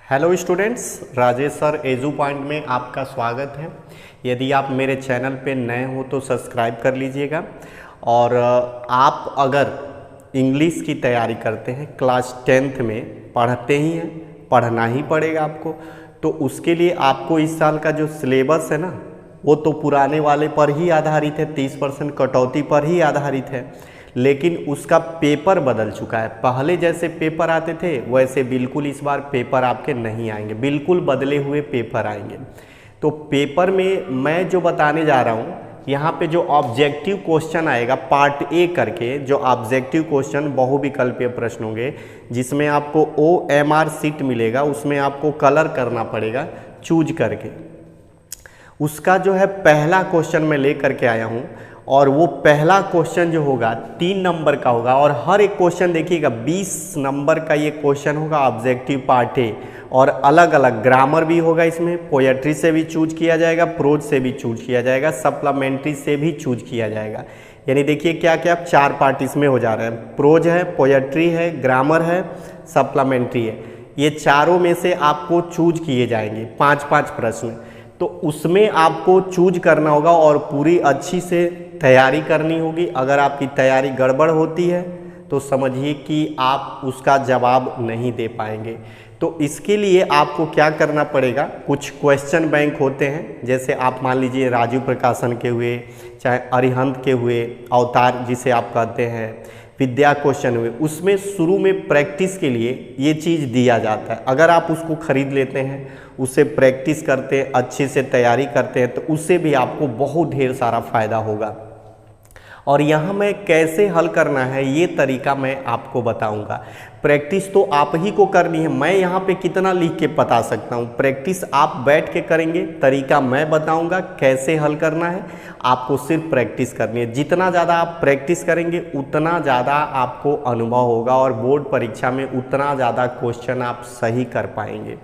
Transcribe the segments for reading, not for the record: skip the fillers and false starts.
Hello students, Rajesh sir edu point में आपका स्वागत है। यदि आप मेरे चैनल पे नए हो तो सब्सक्राइब कर लीजिएगा। और आप अगर इंग्लिश की तैयारी करते हैं, क्लास 10th में पढ़ते ही हैं, पढ़ना ही पड़ेगा आपको, तो उसके लिए आपको इस साल का जो सिलेबस है ना, वो तो पुराने वाले पर ही आधारित है, 30% कटौती पर ही आधारित है, लेकिन उसका पेपर बदल चुका है। पहले जैसे पेपर आते थे वैसे बिल्कुल इस बार पेपर आपके नहीं आएंगे, बिल्कुल बदले हुए पेपर आएंगे। तो पेपर में मैं जो बताने जा रहा हूँ, यहाँ पे जो ऑब्जेक्टिव क्वेश्चन आएगा पार्ट ए करके, जो ऑब्जेक्टिव क्वेश्चन बहुविकल्पीय प्रश्न होंगे, जिसमें आपको OMR सीट मिलेगा, उसमें आपको कलर करना पड़ेगा चूज करके। उसका जो है पहला क्वेश्चन मैं ले करके आया हूँ, और वो पहला क्वेश्चन जो होगा 3 नंबर का होगा। और हर एक क्वेश्चन देखिएगा 20 नंबर का ये क्वेश्चन होगा, ऑब्जेक्टिव पार्ट है। और अलग अलग ग्रामर भी होगा, इसमें पोएट्री से भी चूज किया जाएगा, प्रोज से भी चूज किया जाएगा, सप्लीमेंट्री से भी चूज किया जाएगा। यानी देखिए क्या क्या 4 पार्ट इसमें हो जा रहे हैं, प्रोज है, पोएट्री है, ग्रामर है, सप्लीमेंट्री है। ये चारों में से आपको चूज किए जाएंगे 5-5 प्रश्न। तो उसमें आपको चूज करना होगा और पूरी अच्छी से तैयारी करनी होगी। अगर आपकी तैयारी गड़बड़ होती है तो समझिए कि आप उसका जवाब नहीं दे पाएंगे। तो इसके लिए आपको क्या करना पड़ेगा, कुछ क्वेश्चन बैंक होते हैं, जैसे आप मान लीजिए राजीव प्रकाशन के हुए, चाहे अरिहंत के हुए, अवतार जिसे आप कहते हैं, विद्या क्वेश्चन हुए, उसमें शुरू में प्रैक्टिस के लिए ये चीज़ दिया जाता है। अगर आप उसको खरीद लेते हैं, उससे प्रैक्टिस करते हैं, अच्छे से तैयारी करते हैं, तो उससे भी आपको बहुत ढेर सारा फायदा होगा। और यहाँ मैं कैसे हल करना है ये तरीका मैं आपको बताऊंगा। प्रैक्टिस तो आप ही को करनी है, मैं यहाँ पे कितना लिख के बता सकता हूँ, प्रैक्टिस आप बैठ के करेंगे, तरीका मैं बताऊंगा कैसे हल करना है, आपको सिर्फ प्रैक्टिस करनी है। जितना ज़्यादा आप प्रैक्टिस करेंगे उतना ज़्यादा आपको अनुभव होगा और बोर्ड परीक्षा में उतना ज़्यादा क्वेश्चन आप सही कर पाएंगे।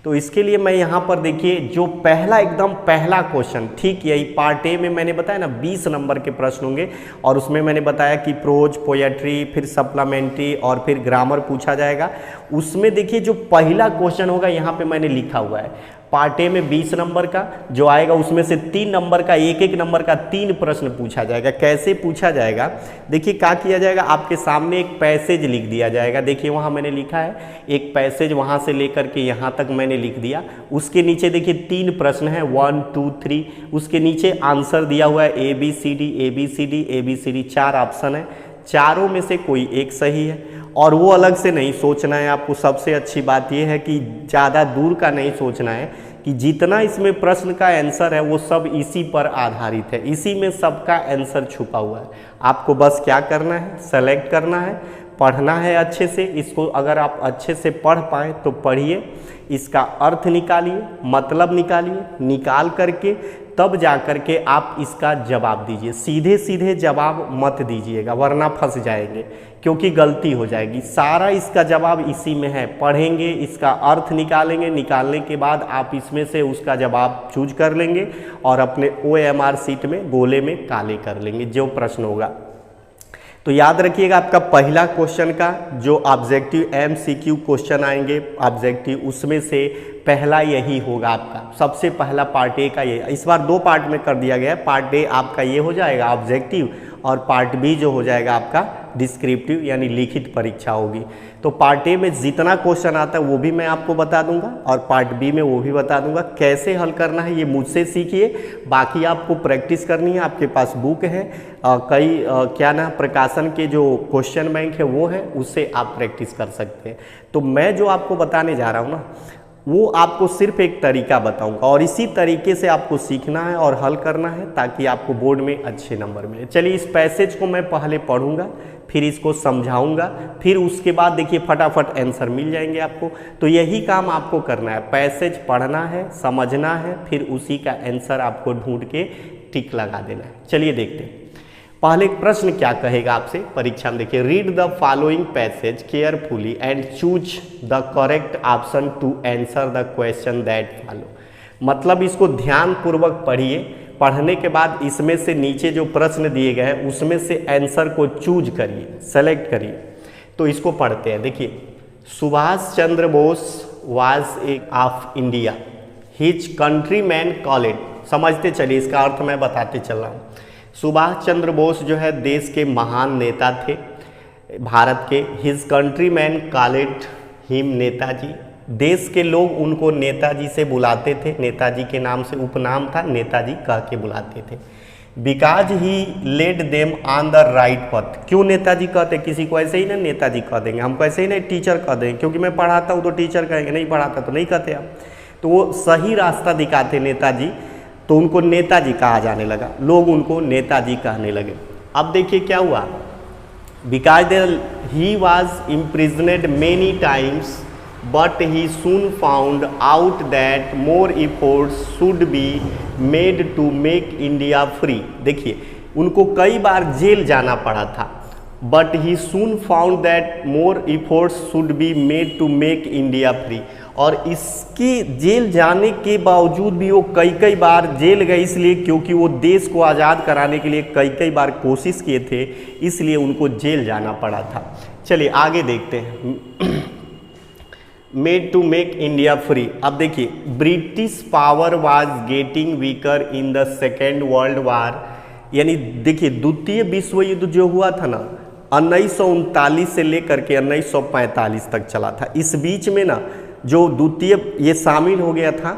तो इसके लिए मैं यहाँ पर देखिए जो पहला एकदम पहला क्वेश्चन, ठीक यही पार्ट ए में मैंने बताया ना 20 नंबर के प्रश्न होंगे, और उसमें मैंने बताया कि प्रोज, पोएट्री, फिर सप्लीमेंट्री और फिर ग्रामर पूछा जाएगा। उसमें देखिए जो पहला क्वेश्चन होगा यहाँ पे मैंने लिखा हुआ है, पार्ट ए में 20 नंबर का जो आएगा, उसमें से 3 नंबर का, एक नंबर का 3 प्रश्न पूछा जाएगा। कैसे पूछा जाएगा, देखिए क्या किया जाएगा, आपके सामने एक पैसेज लिख दिया जाएगा। देखिए वहाँ मैंने लिखा है एक पैसेज, वहाँ से लेकर के यहाँ तक मैंने लिख दिया। उसके नीचे देखिए 3 प्रश्न हैं, 1, 2, 3। उसके नीचे आंसर दिया हुआ है ABCD ABCD ABCD, 4 ऑप्शन है, चारों में से कोई एक सही है। और वो अलग से नहीं सोचना है आपको। सबसे अच्छी बात यह है कि ज़्यादा दूर का नहीं सोचना है, कि जितना इसमें प्रश्न का आंसर है वो सब इसी पर आधारित है, इसी में सबका आंसर छुपा हुआ है। आपको बस क्या करना है, सेलेक्ट करना है, पढ़ना है अच्छे से। इसको अगर आप अच्छे से पढ़ पाएँ तो पढ़िए, इसका अर्थ निकालिए, मतलब निकालिए, निकाल करके तब जा कर के आप इसका जवाब दीजिए। सीधे सीधे जवाब मत दीजिएगा, वरना फंस जाएंगे, क्योंकि गलती हो जाएगी। सारा इसका जवाब इसी में है, पढ़ेंगे, इसका अर्थ निकालेंगे, निकालने के बाद आप इसमें से उसका जवाब चूज कर लेंगे और अपने OMR सीट में गोले में काले कर लेंगे जो प्रश्न होगा। तो याद रखिएगा, आपका पहला क्वेश्चन का जो ऑब्जेक्टिव MCQ क्वेश्चन आएंगे ऑब्जेक्टिव, उसमें से पहला यही होगा आपका। सबसे पहला पार्ट ए का ये, इस बार 2 पार्ट में कर दिया गया है। पार्ट ए आपका ये हो जाएगा ऑब्जेक्टिव, और पार्ट बी जो हो जाएगा आपका डिस्क्रिप्टिव, यानी लिखित परीक्षा होगी। तो पार्ट ए में जितना क्वेश्चन आता है वो भी मैं आपको बता दूंगा, और पार्ट बी में वो भी बता दूंगा। कैसे हल करना है ये मुझसे सीखिए, बाकी आपको प्रैक्टिस करनी है। आपके पास बुक है, कई क्या ना प्रकाशन के जो क्वेश्चन बैंक है वो है, उससे आप प्रैक्टिस कर सकते हैं। तो मैं जो आपको बताने जा रहा हूँ ना, वो आपको सिर्फ एक तरीका बताऊंगा, और इसी तरीके से आपको सीखना है और हल करना है, ताकि आपको बोर्ड में अच्छे नंबर मिले। चलिए इस पैसेज को मैं पहले पढ़ूंगा, फिर इसको समझाऊंगा, फिर उसके बाद देखिए फटाफट आंसर मिल जाएंगे आपको। तो यही काम आपको करना है, पैसेज पढ़ना है, समझना है, फिर उसी का आंसर आपको ढूंढ के टिक लगा देना है। चलिए देखते हैं पहले प्रश्न क्या कहेगा आपसे परीक्षा में। देखिए, read the following passage carefully and choose the correct option to answer the question that follow. मतलब इसको ध्यान पूर्वक पढ़िए, पढ़ने के बाद इसमें से नीचे जो प्रश्न दिए गए हैं उसमें से आंसर को चूज करिए, सेलेक्ट करिए। तो इसको पढ़ते हैं। देखिए, Subhash Chandra Bose was a of India, his countryman call it. समझते चलिए, इसका अर्थ मैं बताते चल रहा हूँ। सुभाष चंद्र बोस जो है देश के महान नेता थे भारत के। His countryman call it him Netaji. देश के लोग उनको नेताजी से बुलाते थे, नेताजी के नाम से उपनाम था, नेताजी कह के बुलाते थे। Because he led them on the right path. क्यों नेताजी कहते? किसी को ऐसे ही ना नेताजी कह देंगे, हमको ऐसे ही नहीं टीचर कह देंगे, क्योंकि मैं पढ़ाता हूँ तो टीचर कहेंगे, नहीं पढ़ाता तो नहीं कहते आप। तो वो सही रास्ता दिखाते नेताजी, तो उनको नेताजी कहा जाने लगा, लोग उनको नेताजी कहने लगे। अब देखिए क्या हुआ, because he was imprisoned many times but he soon found out that more efforts should be made to make India free। देखिए उनको कई बार जेल जाना पड़ा था, but he soon found that more efforts should be made to make India free। और इसकी jail जाने के बावजूद भी वो कई बार जेल गए, इसलिए क्योंकि वो देश को आज़ाद कराने के लिए कई बार कोशिश किए थे, इसलिए उनको जेल जाना पड़ा था। चलिए आगे देखते हैं। Made to make India free. अब देखिए, British power was getting weaker in the second world war. यानी देखिए द्वितीय विश्व युद्ध जो हुआ था ना 1939 से लेकर के 1945 तक चला था। इस बीच में ना जो द्वितीय ये शामिल हो गया था,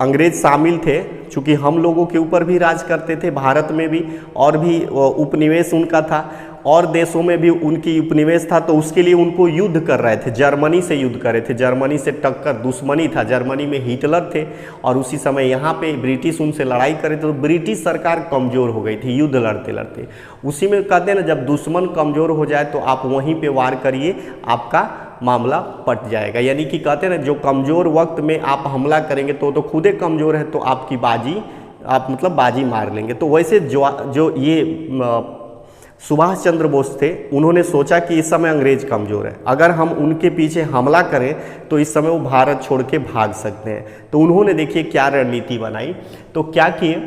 अंग्रेज शामिल थे, चूँकि हम लोगों के ऊपर भी राज करते थे भारत में भी, और भी उपनिवेश उनका था, और देशों में भी उनकी उपनिवेश था, तो उसके लिए उनको युद्ध कर रहे थे, जर्मनी से युद्ध कर रहे थे, जर्मनी से टक्कर दुश्मनी था। जर्मनी में हिटलर थे और उसी समय यहाँ पे ब्रिटिश उनसे लड़ाई करे थे, तो ब्रिटिश सरकार कमज़ोर हो गई थी युद्ध लड़ते लड़ते। उसी में कहते हैं ना, जब दुश्मन कमज़ोर हो जाए तो आप वहीं पे वार करिए, आपका मामला पट जाएगा। यानी कि कहते हैं ना, जो कमज़ोर वक्त में आप हमला करेंगे तो खुदे कमज़ोर है, तो आपकी बाजी आप मतलब बाजी मार लेंगे। तो वैसे जो ये सुभाष चंद्र बोस थे, उन्होंने सोचा कि इस समय अंग्रेज कमज़ोर है, अगर हम उनके पीछे हमला करें तो इस समय वो भारत छोड़ के भाग सकते हैं। तो उन्होंने देखिए क्या रणनीति बनाई। तो क्या किए,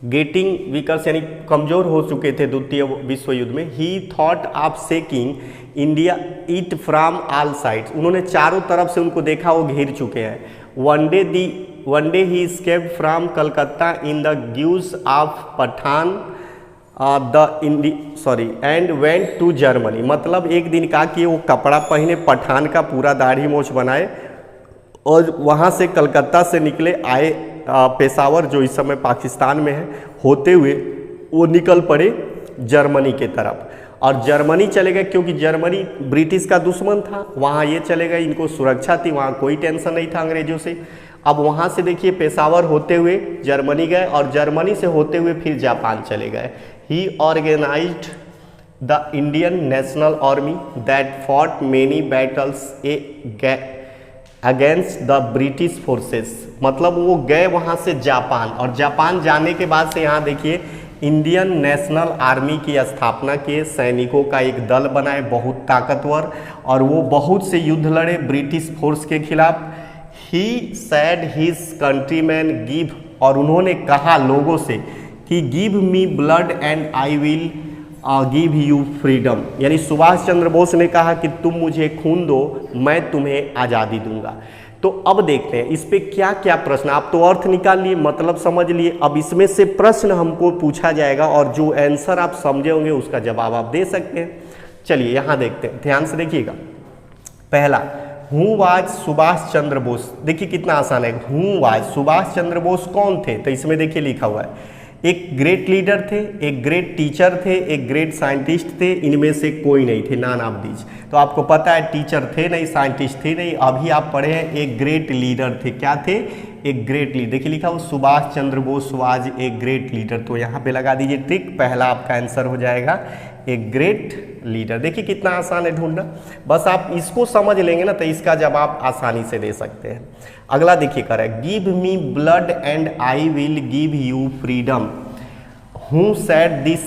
गेटिंग वीकर्स यानी कमज़ोर हो चुके थे द्वितीय विश्व युद्ध में। He thought of seeking India it from all sides. उन्होंने चारों तरफ से उनको देखा, वो घिर चुके हैं। One day he escaped from Calcutta in the guise of Pathan and went to Germany. मतलब एक दिन का कि वो कपड़ा पहने, पठान का पूरा दाढ़ी मोछ बनाए, और वहाँ से कलकत्ता से निकले, आए पेशावर जो इस समय पाकिस्तान में है, होते हुए वो निकल पड़े जर्मनी के तरफ। और जर्मनी चले गए, क्योंकि जर्मनी ब्रिटिश का दुश्मन था, वहाँ ये चले गए, इनको सुरक्षा थी, वहाँ कोई टेंशन नहीं था अंग्रेजों से। अब वहाँ से देखिए पेशावर होते हुए जर्मनी गए, और जर्मनी से होते हुए फिर जापान चले गए। He organized the Indian National Army that fought many battles against the British forces। मतलब वो गए वहाँ से जापान, और जापान जाने के बाद से यहाँ देखिए इंडियन नेशनल आर्मी की स्थापना किए, सैनिकों का एक दल बनाए बहुत ताकतवर, और वो बहुत से युद्ध लड़े ब्रिटिश फोर्स के खिलाफ। He said his countrymen give, और उन्होंने कहा लोगों से कि give me blood and I will give you freedom. यानी सुभाष चंद्र बोस ने कहा कि तुम मुझे खून दो, मैं तुम्हें आज़ादी दूंगा। तो अब देखते हैं इस पे क्या क्या प्रश्न, आप तो अर्थ निकाल लिए, मतलब समझ लिए, अब इसमें से प्रश्न हमको पूछा जाएगा, और जो आंसर आप समझे होंगे उसका जवाब आप दे सकते हैं। चलिए यहाँ देखते हैं, ध्यान से देखिएगा। पहला, हु वाज सुभाष चंद्र बोस। देखिए कितना आसान है, हु वाज सुभाष चंद्र बोस कौन थे, तो इसमें देखिए लिखा हुआ है, एक ग्रेट लीडर थे, एक ग्रेट टीचर थे, एक ग्रेट साइंटिस्ट थे, इनमें से कोई नहीं थे, नॉन ऑफ दीज। तो आपको पता है टीचर थे नहीं, साइंटिस्ट थे नहीं, अभी आप पढ़े हैं एक ग्रेट लीडर थे। क्या थे? एक ग्रेट लीडर। देखिए लिखा हो सुभाष चंद्र बोस वाज एक ग्रेट लीडर, तो यहाँ पे लगा दीजिए टिक, पहला आपका आंसर हो जाएगा एक ग्रेट लीडर। देखिए कितना आसान है ढूंढना, बस आप इसको समझ लेंगे ना तो इसका जवाब आसानी से दे सकते हैं। अगला देखिए कर है, give me blood and I will give you freedom. Who said this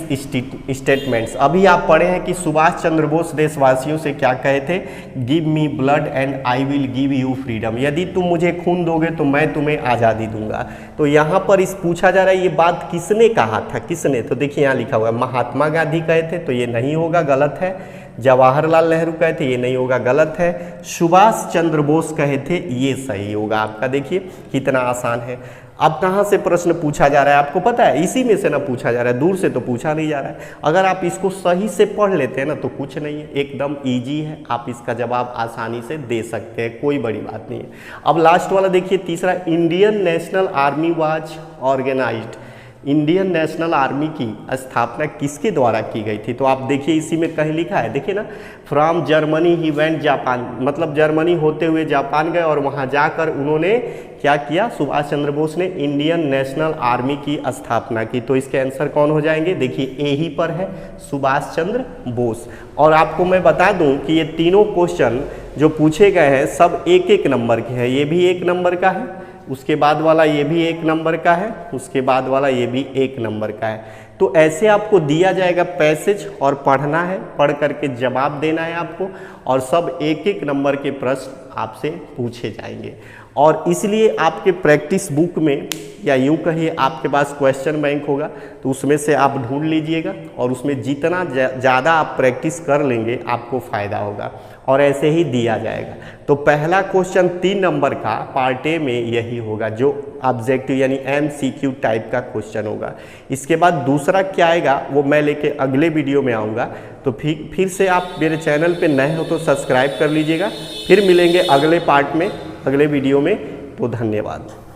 statements. अभी आप पढ़े हैं कि सुभाष चंद्र बोस देशवासियों से क्या कहे थे, give me blood and I will give you freedom. यदि तुम मुझे खून दोगे तो मैं तुम्हें आज़ादी दूंगा। तो यहाँ पर इस पूछा जा रहा है ये बात किसने कहा था, किसने, तो देखिए यहाँ लिखा हुआ है महात्मा गांधी कहे थे, तो ये नहीं होगा, गलत है। जवाहरलाल नेहरू कहे थे, ये नहीं होगा, गलत है। सुभाष चंद्र बोस कहे थे, ये सही होगा आपका। देखिए कितना आसान है। अब कहाँ से प्रश्न पूछा जा रहा है आपको पता है, इसी में से ना पूछा जा रहा है, दूर से तो पूछा नहीं जा रहा है। अगर आप इसको सही से पढ़ लेते हैं ना तो कुछ नहीं है, एकदम इजी है, आप इसका जवाब आसानी से दे सकते हैं, कोई बड़ी बात नहीं है। अब लास्ट वाला देखिए तीसरा, Indian national army was organised. Indian national army की स्थापना किसके द्वारा की गई थी? तो आप देखिए इसी में कहीं लिखा है, देखिए ना, from Germany he went Japan, मतलब जर्मनी होते हुए जापान गए और वहाँ जाकर उन्होंने क्या किया? सुभाष चंद्र बोस ने इंडियन नेशनल आर्मी की स्थापना की। तो इसके आंसर कौन हो जाएंगे? देखिए ए ही पर है, सुभाष चंद्र बोस। और आपको मैं बता दूं कि ये तीनों क्वेश्चन जो पूछे गए हैं सब एक एक नंबर के हैं। ये भी एक नंबर का है, उसके बाद वाला ये भी एक नंबर का है, उसके बाद वाला ये भी एक नंबर का है। तो ऐसे आपको दिया जाएगा पैसेज और पढ़ना है, पढ़ करके जवाब देना है आपको, और सब एक एक नंबर के प्रश्न आपसे पूछे जाएंगे। और इसलिए आपके प्रैक्टिस बुक में, या यूँ कहिए आपके पास क्वेश्चन बैंक होगा, तो उसमें से आप ढूंढ लीजिएगा और उसमें जितना ज़्यादा आप प्रैक्टिस कर लेंगे आपको फ़ायदा होगा, और ऐसे ही दिया जाएगा। तो पहला क्वेश्चन 3 नंबर का पार्ट ए में यही होगा, जो ऑब्जेक्टिव यानी MCQ टाइप का क्वेश्चन होगा। इसके बाद दूसरा क्या आएगा वो मैं लेके अगले वीडियो में आऊँगा। तो फिर से आप मेरे चैनल पे नए हो तो सब्सक्राइब कर लीजिएगा। फिर मिलेंगे अगले पार्ट में, अगले वीडियो में। तो धन्यवाद।